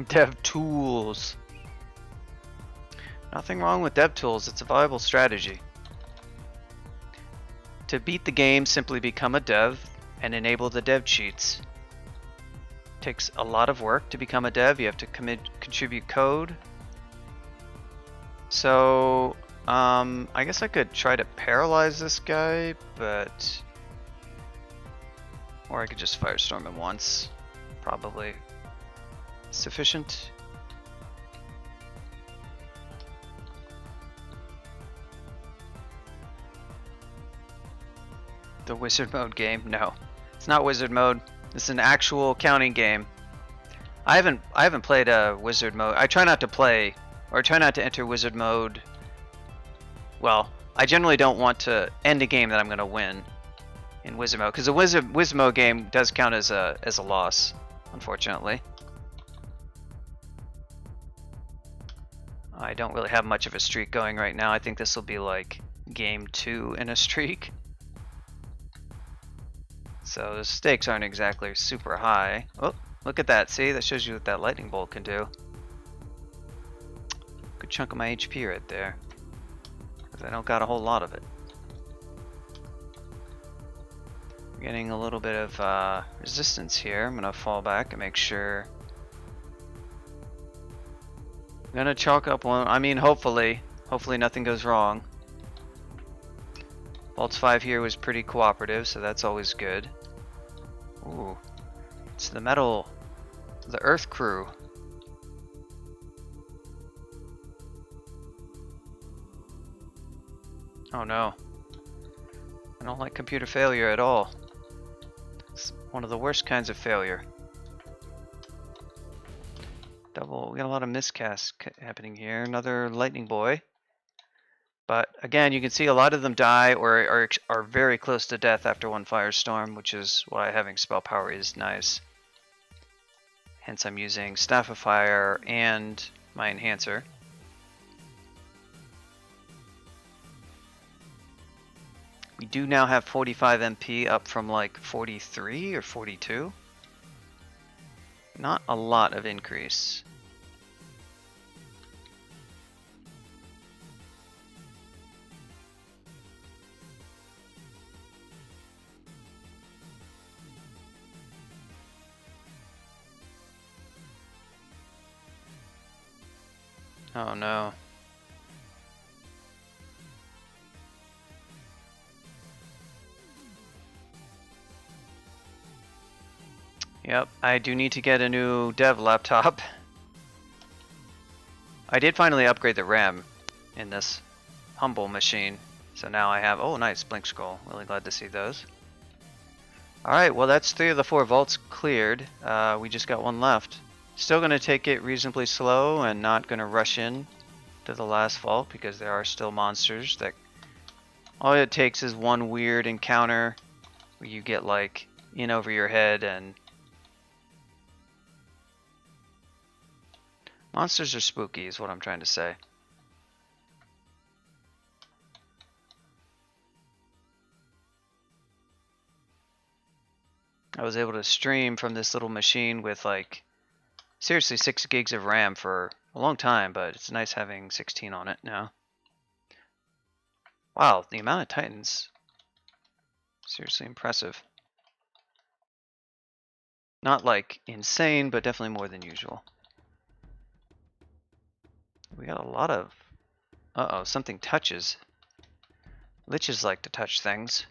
Dev tools. Nothing wrong with dev tools. It's a viable strategy. To beat the game, simply become a dev and enable the dev cheats. Takes a lot of work to become a dev. You have to contribute code. So, I guess I could try to paralyze this guy, but... Or I could just firestorm him once. Probably sufficient. The wizard mode game? No. It's not wizard mode. This is an actual counting game. I haven't played a wizard mode. I try not to play, or I try not to enter wizard mode. Well, I generally don't want to end a game that I'm gonna win in wizard mode, because a wizard mode game does count as a loss, unfortunately. I don't really have much of a streak going right now. I think this will be like game 2 in a streak. So the stakes aren't exactly super high. Oh, look at that. See, that shows you what that lightning bolt can do. Good chunk of my HP right there. Because I don't got a whole lot of it. Getting a little bit of resistance here. I'm going to fall back and make sure. I'm going to chalk up one. I mean, hopefully nothing goes wrong. Bolts 5 here was pretty cooperative, so that's always good. Ooh, it's the Earth crew. Oh no. I don't like computer failure at all. It's one of the worst kinds of failure. We got a lot of miscasts happening here. Another lightning boy. But again, you can see a lot of them die or are very close to death after one firestorm, which is why having spell power is nice. Hence I'm using Staff of Fire and my enhancer. We do now have 45 MP up from like 43 or 42. Not a lot of increase. Oh no. Yep, I do need to get a new dev laptop. I did finally upgrade the RAM in this humble machine. So now I have, oh nice, Blink Scroll. Really glad to see those. Alright, well that's 3 of the 4 vaults cleared. We just got one left. Still going to take it reasonably slow and not going to rush in to the last vault because there are still monsters that all it takes is one weird encounter where you get like in over your head and monsters are spooky is what I'm trying to say. I was able to stream from this little machine with like seriously 6 gigs of RAM for a long time, but it's nice having 16 on it now. Wow, the amount of titans. Seriously impressive. Not like insane, but definitely more than usual. We got a lot of... Uh-oh, something touches. Liches like to touch things.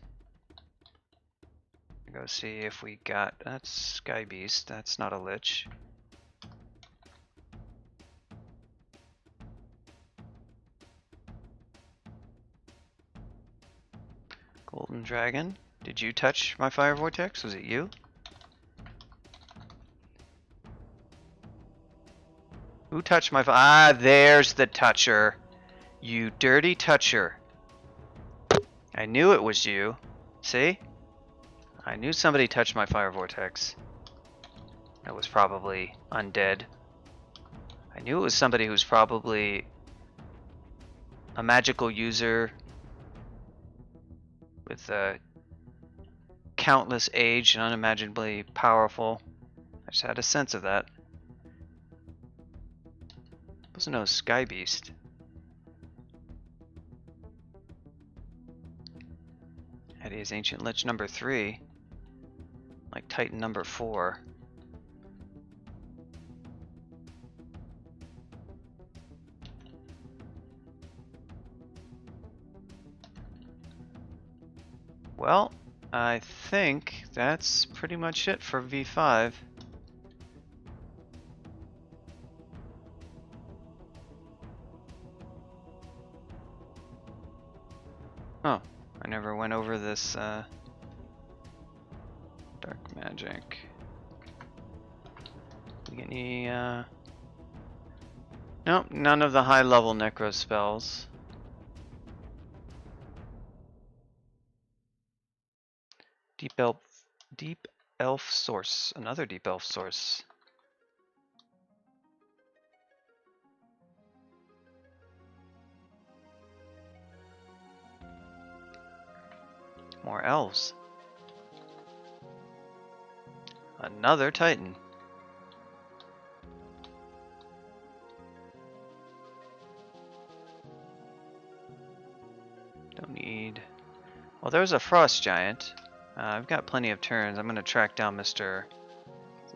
Go see if we got... That's Sky Beast. That's not a lich. Golden Dragon. Did you touch my Fire Vortex? Was it you? Who touched my... Ah, there's the toucher. You dirty toucher. I knew it was you. See? I knew somebody touched my Fire Vortex. It was probably undead. I knew it was somebody who's probably a magical user with a countless age and unimaginably powerful. I just had a sense of that. Doesn't know Sky Beast. Eddie is Ancient Lich number 3. Like Titan number 4. Well, I think that's pretty much it for V5. Oh, I never went over this dark magic. We get any nope, none of the high level necro spells. Deep elf source, another deep elf source. More elves. Another Titan. Don't need... Well, there's a frost giant. I've got plenty of turns. I'm going to track down Mr.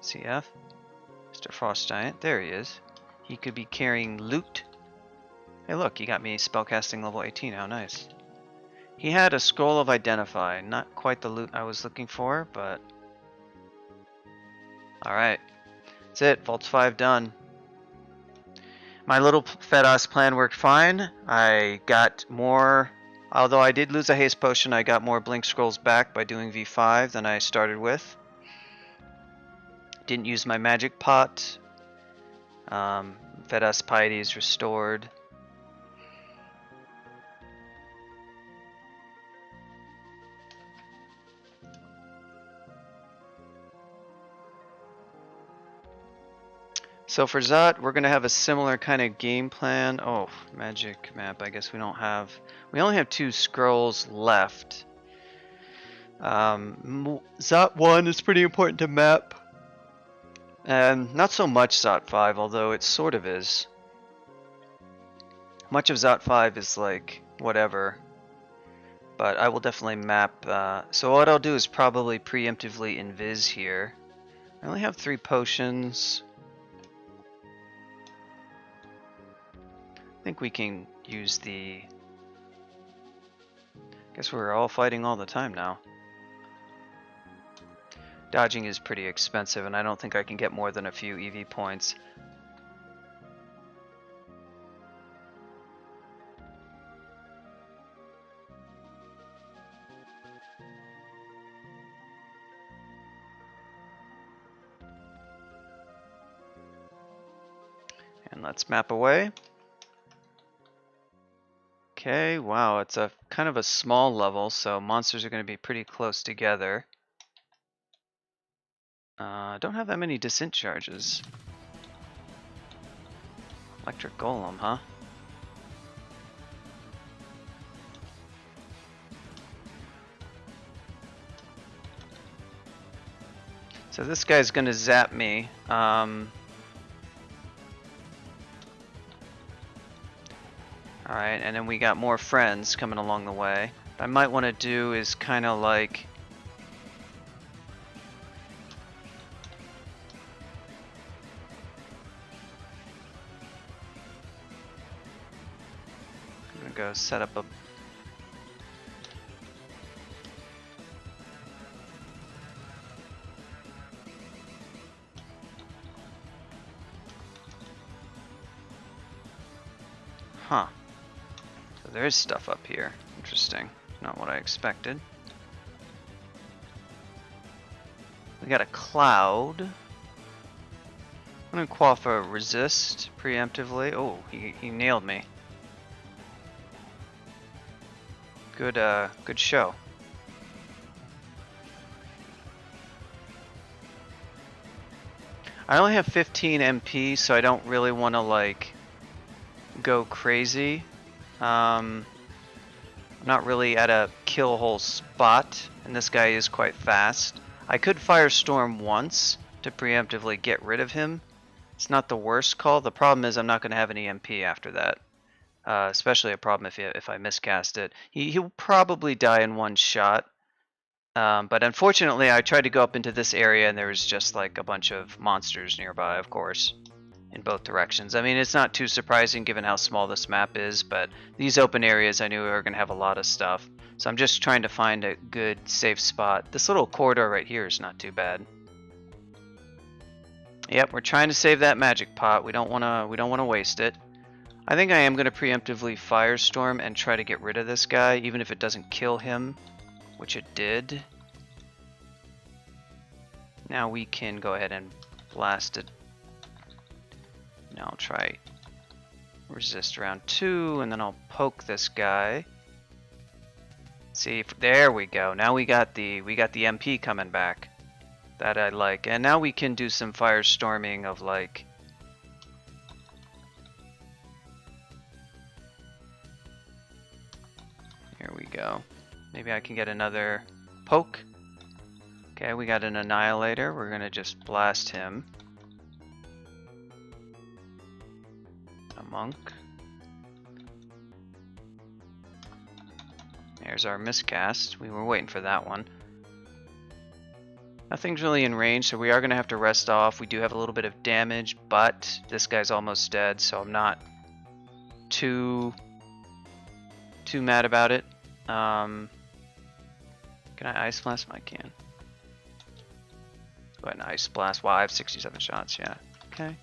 CF. Mr. Frost Giant. There he is. He could be carrying loot. Hey look, he got me spellcasting level 18. How nice. He had a Scroll of Identify. Not quite the loot I was looking for, but... Alright. That's it. Vaults 5 done. My little Fedhas plan worked fine. I got more... Although I did lose a haste potion, I got more blink scrolls back by doing V5 than I started with. Didn't use my magic pot. Fedhas piety is restored. So for Zot, we're going to have a similar kind of game plan. Oh, magic map. I guess we don't have... We only have 2 scrolls left. Zot 1 is pretty important to map. And not so much Zot 5, although it sort of is. Much of Zot 5 is like, whatever. But I will definitely map... so what I'll do is probably preemptively invis here. I only have 3 potions... I think we can use the... Guess we're all fighting all the time now. Dodging is pretty expensive, and I don't think I can get more than a few EV points. And let's map away. Okay, wow, it's a kind of a small level, so monsters are going to be pretty close together. Don't have that many descent charges. Electric Golem, huh? So this guy's going to zap me. Alright, and then we got more friends coming along the way. What I might want to do is kind of like... I'm going to go set up a... Huh. There's stuff up here. Interesting. Not what I expected. We got a cloud. I'm gonna quaff a resist preemptively. Oh, he nailed me. Good good show. I only have 15 MP, so I don't really want to like go crazy. I'm not really at a kill hole spot, and this guy is quite fast. I could Firestorm once to preemptively get rid of him, It's not the worst call. The problem is I'm not going to have an EMP after that. Especially a problem if I miscast it. He'll probably die in one shot. But unfortunately, I tried to go up into this area and there was just like a bunch of monsters nearby, of course, in both directions. I mean, it's not too surprising given how small this map is, but these open areas I knew were going to have a lot of stuff. So I'm just trying to find a good, safe spot. This little corridor right here is not too bad. Yep, we're trying to save that magic pot. We don't want to waste it. I think I am going to preemptively firestorm and try to get rid of this guy, even if it doesn't kill him, which it did. Now we can go ahead and blast it. Now I'll try resist round 2, and then I'll poke this guy. See, there we go. Now we got the MP coming back. That I like. And now we can do some firestorming of like. Here we go. Maybe I can get another poke. Okay, we got an annihilator. We're gonna just blast him. A monk. There's our miscast. We were waiting for that one. Nothing's really in range, so we are going to have to rest off. We do have a little bit of damage, but this guy's almost dead, so I'm not too mad about it. Can I Ice Blast? I can. Go ahead and Ice Blast. Wow, I have 67 shots, yeah. Okay.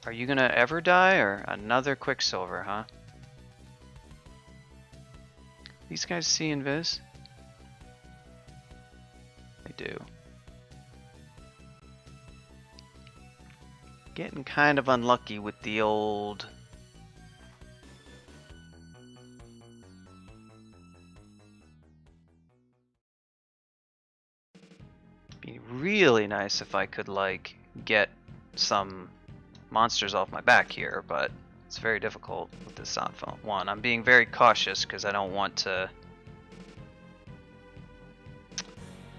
Are you going to ever die, or another Quicksilver, huh? These guys see invis? They do. Getting kind of unlucky with the old... Be really nice if I could, like, get some monsters off my back here, but it's very difficult with this sound phone. One, I'm being very cautious because I don't want to...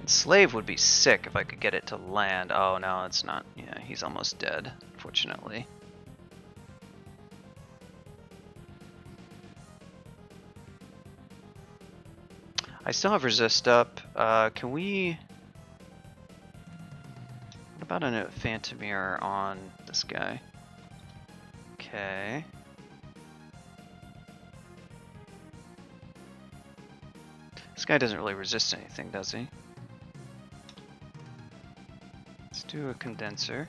Enslave would be sick if I could get it to land. Oh, no, it's not. Yeah, he's almost dead, unfortunately. I still have resist up. Can we... What about a Phantom Mirror on this guy? Okay. This guy doesn't really resist anything, does he? Let's do a condenser.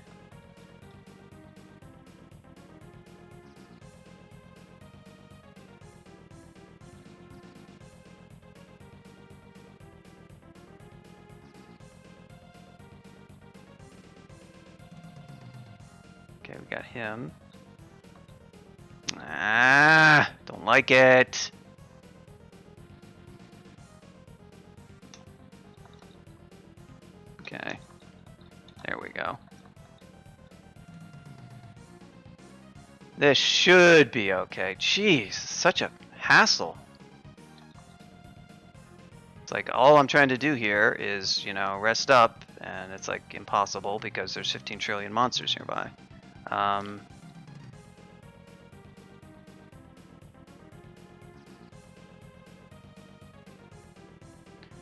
Okay, we got him. Ah, don't like it. Okay, there we go. This should be okay. Jeez, such a hassle. It's like all I'm trying to do here is, you know, rest up, and it's like impossible because there's 15 trillion monsters nearby.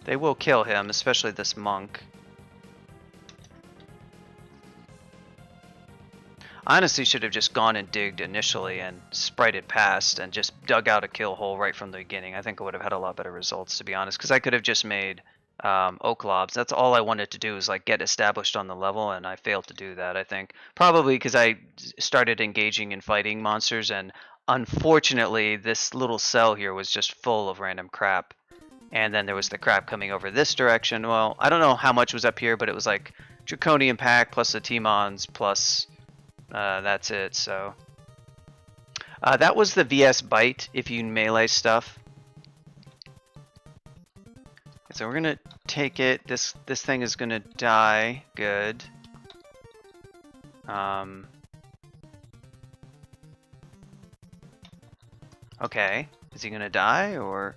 They will kill him, especially this monk. I honestly should have just gone and digged initially and sprited past and just dug out a kill hole right from the beginning. I think I would have had a lot better results, to be honest, because I could have just made oak lobs. That's all I wanted to do, is like get established on the level, and I failed to do that, I think. Probably because I started engaging in fighting monsters, and unfortunately this little cell here was just full of random crap. And then there was the crap coming over this direction. Well, I don't know how much was up here, but it was like Draconian Pack plus the T-Mons plus that's it. So that was the VS Bite if you melee stuff. So we're gonna take it. This thing is gonna die. Good. Okay. Is he gonna die or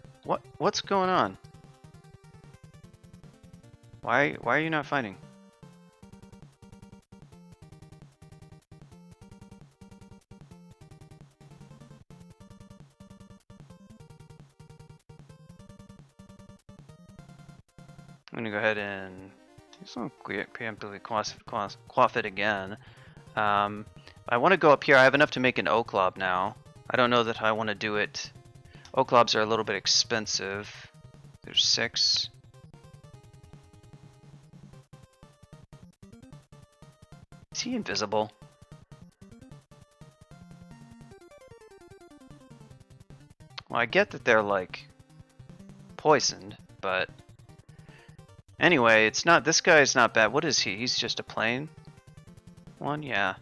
what's going on? Why are you not fighting? I'm gonna go ahead and preemptively quaff it again. I want to go up here. I have enough to make an O-Clob now. I don't know that I want to do it. O-Clobs are a little bit expensive. There's 6. Is he invisible? Well, I get that they're like poisoned, but anyway, it's not. This guy's not bad. What is he? He's just a plain one, yeah.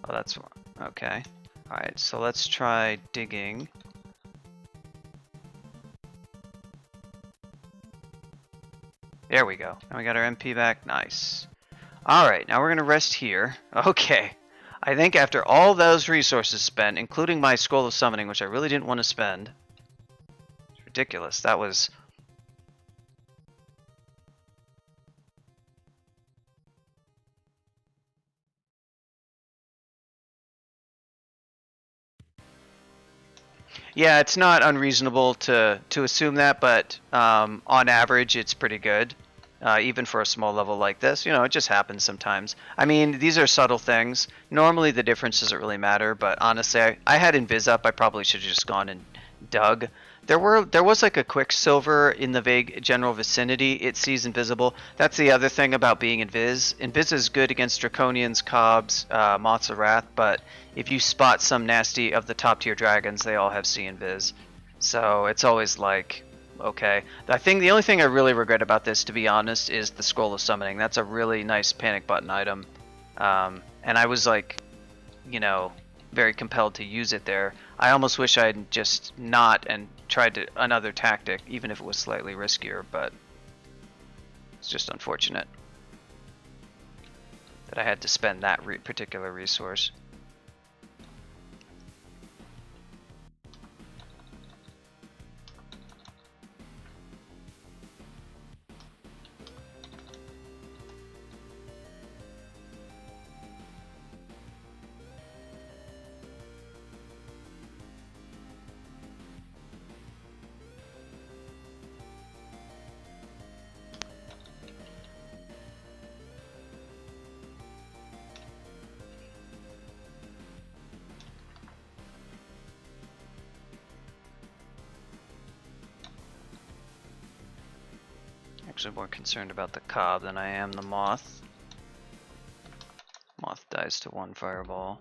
Oh, that's one. Okay. All right. So let's try digging. There we go. And we got our MP back. Nice. All right. Now we're gonna rest here. Okay. I think after all those resources spent, including my Scroll of Summoning, which I really didn't want to spend. It's ridiculous. That was... Yeah, it's not unreasonable to assume that, but on average, it's pretty good. Even for a small level like this, you know, it just happens sometimes. I mean, these are subtle things. Normally the difference doesn't really matter, but honestly, I had Invis up. I probably should have just gone and dug. There was like a Quicksilver in the general vicinity. It sees invisible. That's the other thing about being Invis. Invis is good against Draconians, Cobs, Moths of Wrath, but if you spot some nasty of the top tier dragons, they all have See Invis. So it's always like... Okay. The only thing I really regret about this, to be honest, is the Scroll of Summoning. That's a really nice panic button item. And I was like, you know, very compelled to use it there. I almost wish I'd just not and tried another tactic, even if it was slightly riskier, but it's just unfortunate that I had to spend that particular resource. Actually more concerned about the Cob than I am the Moth. Moth dies to 1 fireball.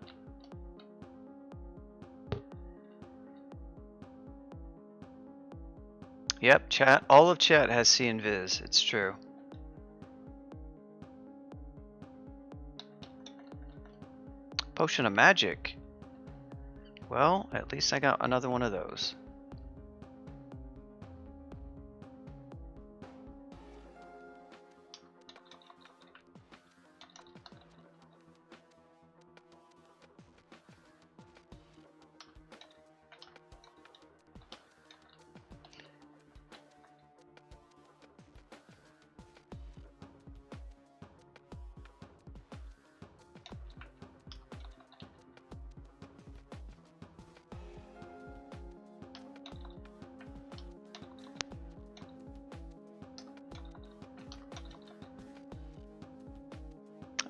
Yep, chat. All of chat has See Invis. It's true. Potion of Magic. Well, at least I got another one of those.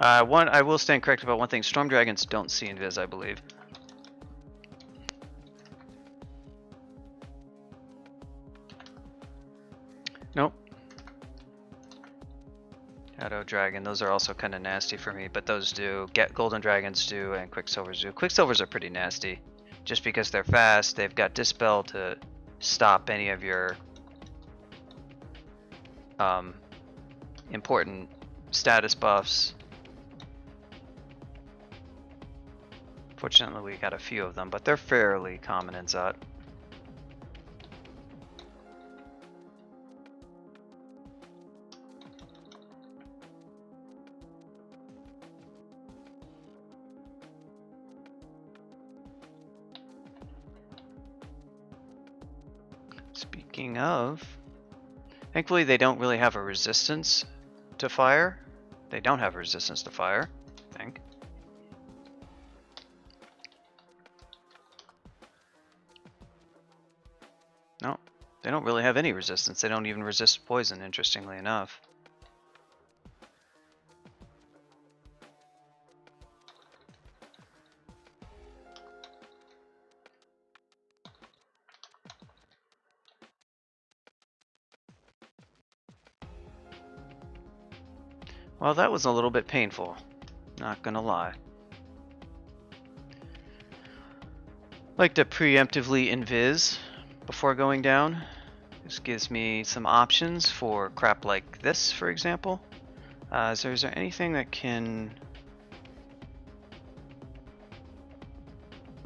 I will stand corrected about one thing. Storm dragons don't see Invis, I believe. Nope. Shadow dragon, those are also kind of nasty for me, but those do. Golden dragons do, and quicksilvers do. Quicksilvers are pretty nasty, just because they're fast. They've got dispel to stop any of your important status buffs. Fortunately, we got a few of them, but they're fairly common in Zot. Speaking of, thankfully they don't really have a resistance to fire. They don't have a resistance to fire, I think. No. They don't really have any resistance. They don't even resist poison, interestingly enough. Well, that was a little bit painful, not gonna lie. Like to preemptively invis before going down. This gives me some options for crap like this, for example. Is there anything that can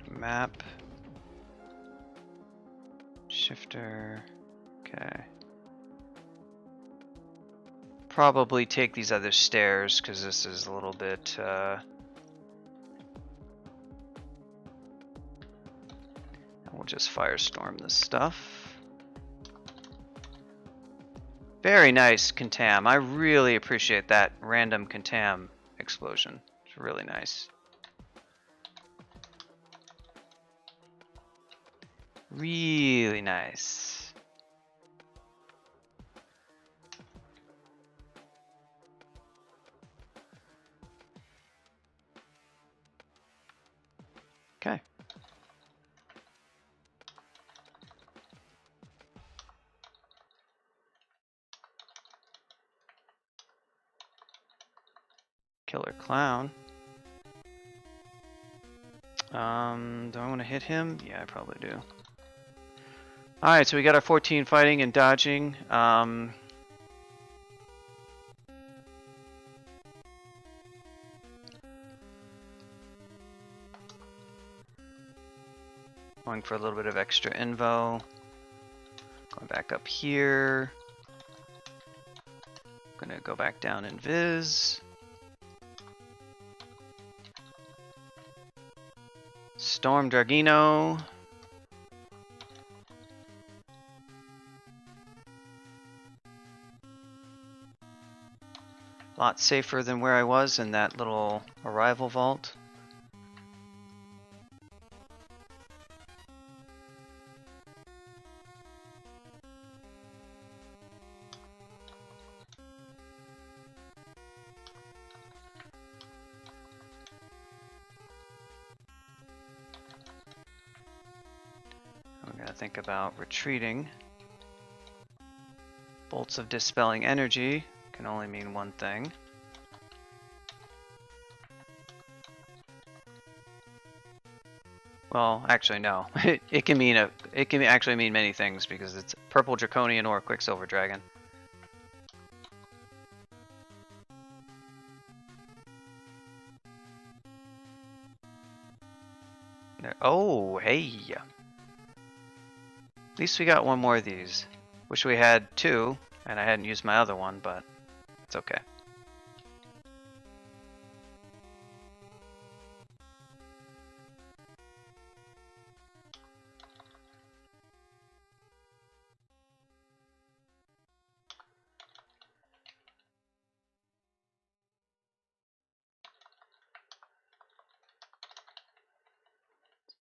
map shifter? Okay. Probably take these other stairs because this is a little bit. We'll just firestorm this stuff. Very nice, Contam. I really appreciate that random Contam explosion. It's really nice. Really nice. Okay. Killer Clown. Do I want to hit him? Yeah, I probably do. Alright, so we got our 14 fighting and dodging. Going for a little bit of extra invo. Going back up here. Gonna go back down in Viz. Storm Dragino. A lot safer than where I was in that little arrival vault. I'm gonna think about retreating. Bolts of Dispelling Energy can only mean one thing. Well, actually no. It can actually mean many things because it's Purple Draconian or Quicksilver Dragon. There. Oh, hey. At least we got one more of these. Wish we had two, and I hadn't used my other one, but it's okay.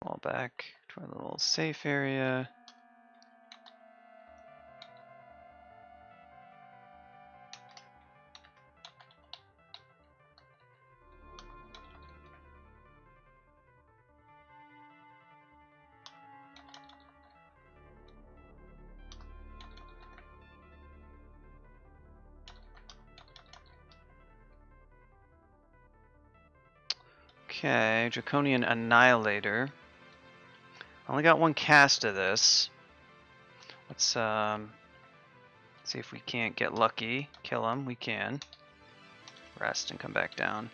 Fall back to our little safe area. Okay, Draconian Annihilator. Only got one cast of this. Let's see if we can't get lucky. Kill him, we can. Rest and come back down.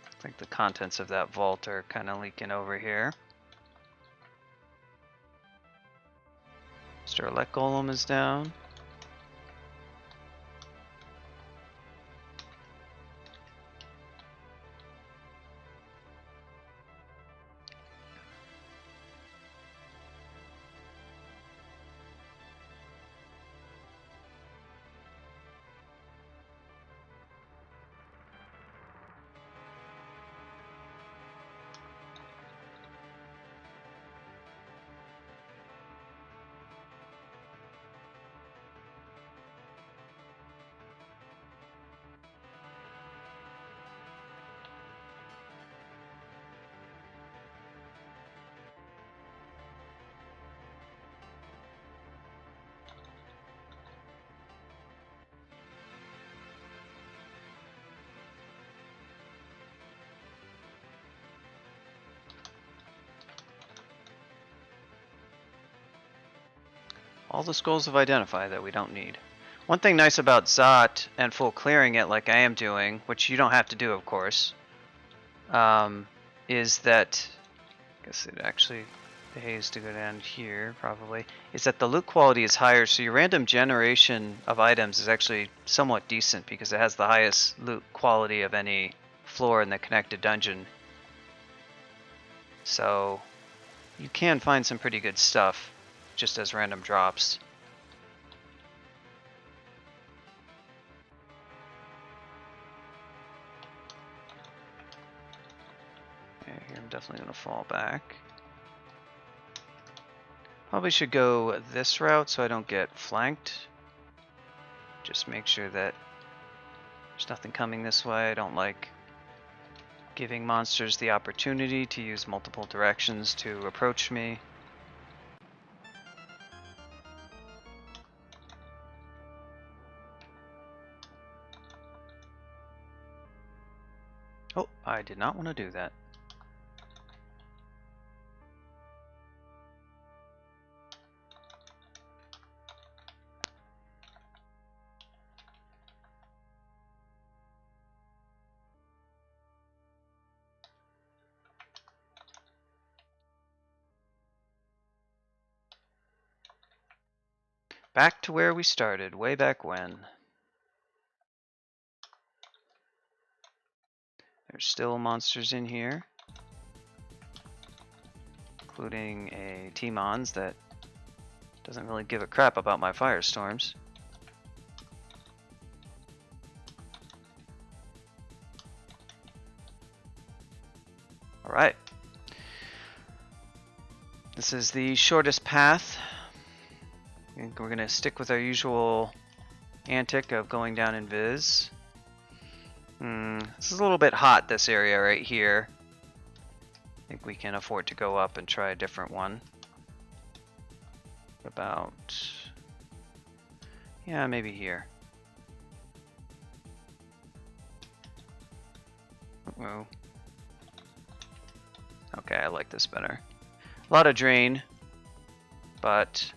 I think the contents of that vault are kind of leaking over here. Sterlet Golem is down. all the skulls have identified that we don't need. One thing nice about Zot and full clearing it like I am doing, which you don't have to do of course, is that, I guess it actually pays to go down here probably, is that the loot quality is higher, so your random generation of items is actually somewhat decent because it has the highest loot quality of any floor in the connected dungeon. So you can find some pretty good stuff just as random drops. Okay, here I'm definitely going to fall back. Probably should go this route so I don't get flanked. Just make sure that there's nothing coming this way. I don't like giving monsters the opportunity to use multiple directions to approach me. Oh, I did not want to do that. Back to where we started, way back when. There's still monsters in here, including a T-Mons that doesn't really give a crap about my firestorms. Alright. This is the shortest path. I think we're going to stick with our usual antic of going down in Viz. This is a little bit hot, this area right here. I think we can afford to go up and try a different one. About... yeah, maybe here. Uh-oh. Okay, I like this better. A lot of drain, but...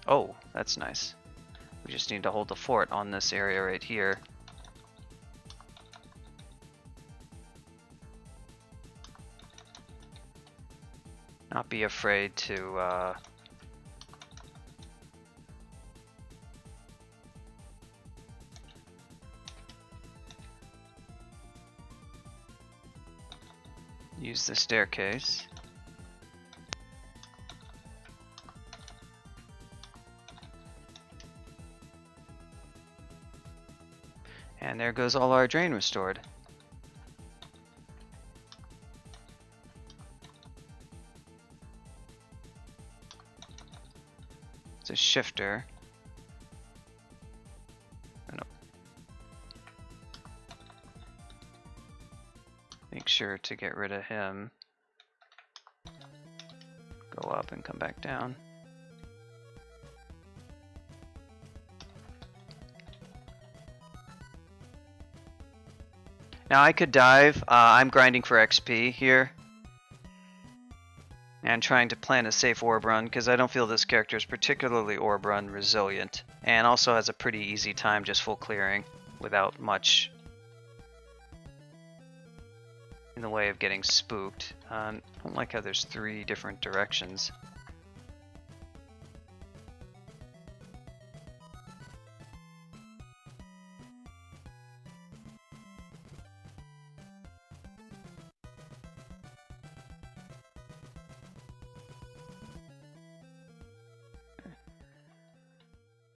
oh, that's nice. We just need to hold the fort on this area right here. Not be afraid to use the staircase. And there goes all our drain restored. It's a shifter. Oh, no. Make sure to get rid of him. Go up and come back down. Now I could dive. I'm grinding for XP here. And trying to plan a safe orb run because I don't feel this character is particularly orb run resilient. And also has a pretty easy time just full clearing without much in the way of getting spooked. I don't like how there's 3 different directions.